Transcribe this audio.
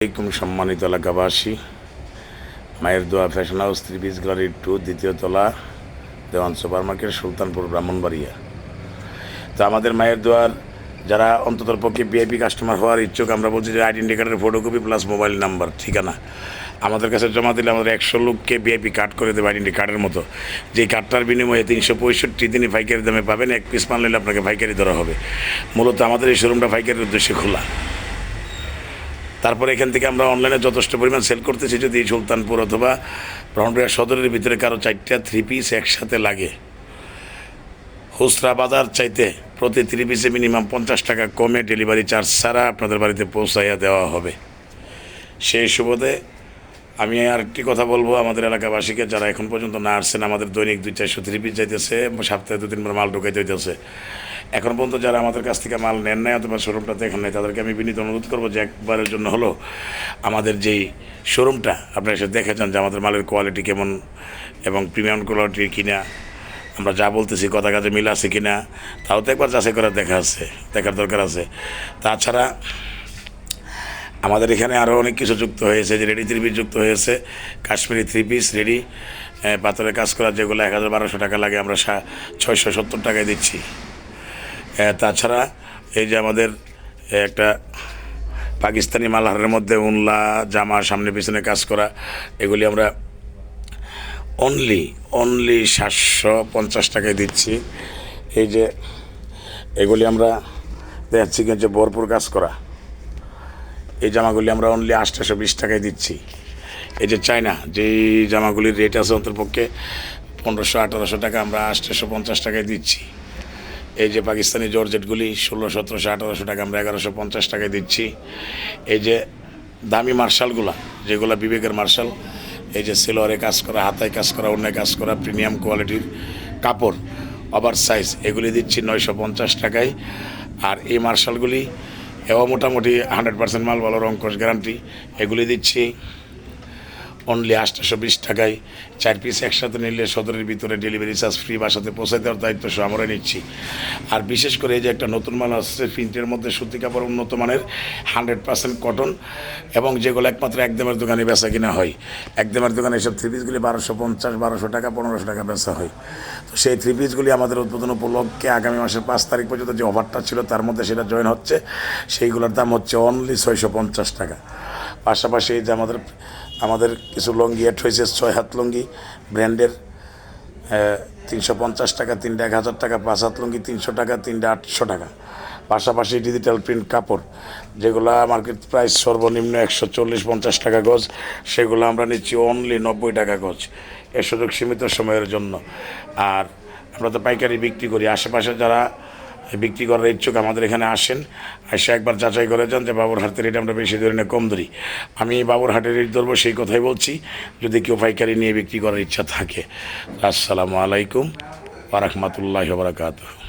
আলাইকুম সম্মানিত এলাকাবাসী, মায়ের দোয়া ফ্যাশন হাউস 3 পিস গ্যালারি 2 দ্বিতীয় তলা, দেওয়ান সুপার মার্কেট, সুলতানপুর, ব্রাহ্মণবাড়িয়া। তো আমাদের মায়ের দোয়ার যারা অন্ততপক্ষে ভিআইপি কাস্টমার হওয়ার ইচ্ছুক, আমরা বলছি যে আইডেন্টি কার্ডের ফটোকপি প্লাস মোবাইল নাম্বার ঠিকানা আমাদের কাছে জমা দিলে আমাদের 100 লোককে ভিআইপি কার্ড করে দেবে আইডেন্টি কার্ডের মতো। যেই কার্ডটার বিনিময়ে 365 দিনই পাইকারি দামে পাবেন। 1 পিস মাল নিলে আপনাকে পাইকারি ধরা হবে। মূলত আমাদের এই শোরুমটা পাইকারির উদ্দেশ্যে খোলা। তারপরে এখান থেকে আমরা অনলাইনে যথেষ্ট পরিমাণ সেল করতেছি। যদি সুলতানপুর অথবা ব্রাহ্মণবাড়িয়া সদরের ভিতরে কারো 4টা 3 পিস একসাথে লাগে, খুচরা বাজার চাইতে প্রতি 3 পিসে মিনিমাম 50 টাকা কমে ডেলিভারি চার্জ ছাড়া আপনাদের বাড়িতে পৌঁছাইয়া দেওয়া হবে। সেই সুবাদে আমি আরেকটি কথা বলবো আমাদের এলাকাবাসীকে, যারা এখন পর্যন্ত না আসছেন। আমাদের দৈনিক 200-400 3 পিস যাইতেছে, সপ্তাহে 2-3 বার মাল ঢুকাইতে হইতেছে। এখন পর্যন্ত যারা আমাদের কাছ থেকে মাল নেন নাই অথবা শোরুমটাতে এখন নেই, তাদেরকে আমি বিনীত অনুরোধ করবো যে একবারের জন্য হলো আমাদের যেই শোরুমটা আপনারা এসে দেখে যান যে আমাদের মালের কোয়ালিটি কেমন এবং প্রিমিয়াম কোয়ালিটির কিনা, আমরা যা বলতেছি কথা কাজে মিল আছে কিনা, তাও তো একবার যাচাই করার দেখার দরকার আছে। তাছাড়া আমাদের এখানে আরও অনেক কিছু যুক্ত হয়েছে, যে রেডি 3 পিস যুক্ত হয়েছে। কাশ্মীরি 3 পিস রেডি পাথরের কাজ করা, যেগুলো 1000-1200 টাকা লাগে, আমরা 670 টাকায় দিচ্ছি। তাছাড়া এই যে আমাদের একটা পাকিস্তানি মালহারের মধ্যে উনলা জামা সামনে পিছনে কাজ করা, এগুলি আমরা অনলি 750 টাকায় দিচ্ছি। এই যে এগুলি আমরা দেখাচ্ছি যে ভরপুর কাজ করা এই জামাগুলি আমরা অনলি 820 টাকায় দিচ্ছি। এই যে চায়না যেই জামাগুলির রেট আছে অন্ততপক্ষে 1500-1800 টাকা, আমরা 850 টাকায় দিচ্ছি। এই যে পাকিস্তানি জর্জেটগুলি 1600-1700-1800 টাকা, আমরা 1150 টাকায় দিচ্ছি। এই যে দামি মার্শালগুলা, যেগুলো বিবেকের মার্শাল, এই যে সিলোয়ারে কাজ করা, হাতায় কাজ করা, অন্যায় কাজ করা, প্রিমিয়াম কোয়ালিটির কাপড়, ওভার সাইজ, এগুলি দিচ্ছি 950 টাকায়। আর এই মার্শালগুলি এও মোটামুটি 100% মাল ভালো, রংকশ গ্যারান্টি, এগুলি দিচ্ছি অনলি 820 টাকায়। 4 পিস একসাথে নিলে সদরের ভিতরে ডেলিভারি চার্জ ফ্রি, বাসাতে পৌঁছে দেওয়ার দায়িত্ব সহ আমরা নিচ্ছি। আর বিশেষ করে এই যে একটা নতুন মাল আসছে প্রিন্টের মধ্যে, সুতি কাপড়, উন্নত মানের 100% কটন, এবং যেগুলো একমাত্র একদমের দোকানে বেচা কিনা হয়। একদমের দোকানে এসব 3 পিসগুলি 1250-1200 টাকা, 1500 টাকা বেচা হয়। তো সেই 3 পিসগুলি আমাদের উদ্বোধন উপলক্ষে আগামী মাসের 5 তারিখ পর্যন্ত যে অফারটা ছিল তার মধ্যে সেটা জয়েন হচ্ছে। সেইগুলোর দাম হচ্ছে অনলি 650 টাকা। পাশাপাশি এই যে আমাদের কিছু লঙ্গি অ্যাড হয়েছে, 6 হাত লঙ্গি ব্র্যান্ডের, 350 টাকা 3টা, 1000 টাকা। 5 হাত লঙ্গি 300 টাকা 3টা, 800 টাকা। পাশাপাশি ডিজিটাল প্রিন্ট কাপড়, যেগুলো মার্কেট প্রাইস সর্বনিম্ন 140-50 টাকা গজ, সেগুলো আমরা নিচ্ছি অনলি 90 টাকা গজ। এর সুযোগ সীমিত সময়ের জন্য। আর আমরা তো পাইকারি বিক্রি করি। আশেপাশে যারা বিক্রি করার ইচ্ছুক আমাদের এখানে আসেন, এসে একবার যাচাই করে যান যে বাবুরহাটের রেট আমরা বেশি ধরে না কম ধরি। আমি বাবুরহাটের রেট ধরবো সেই কথাই বলছি, যদি কেউ পাইকারি নিয়ে বিক্রি করার ইচ্ছা থাকে। আসসালামু আলাইকুম ওয়া রাহমাতুল্লাহি ওয়া বারাকাতুহু।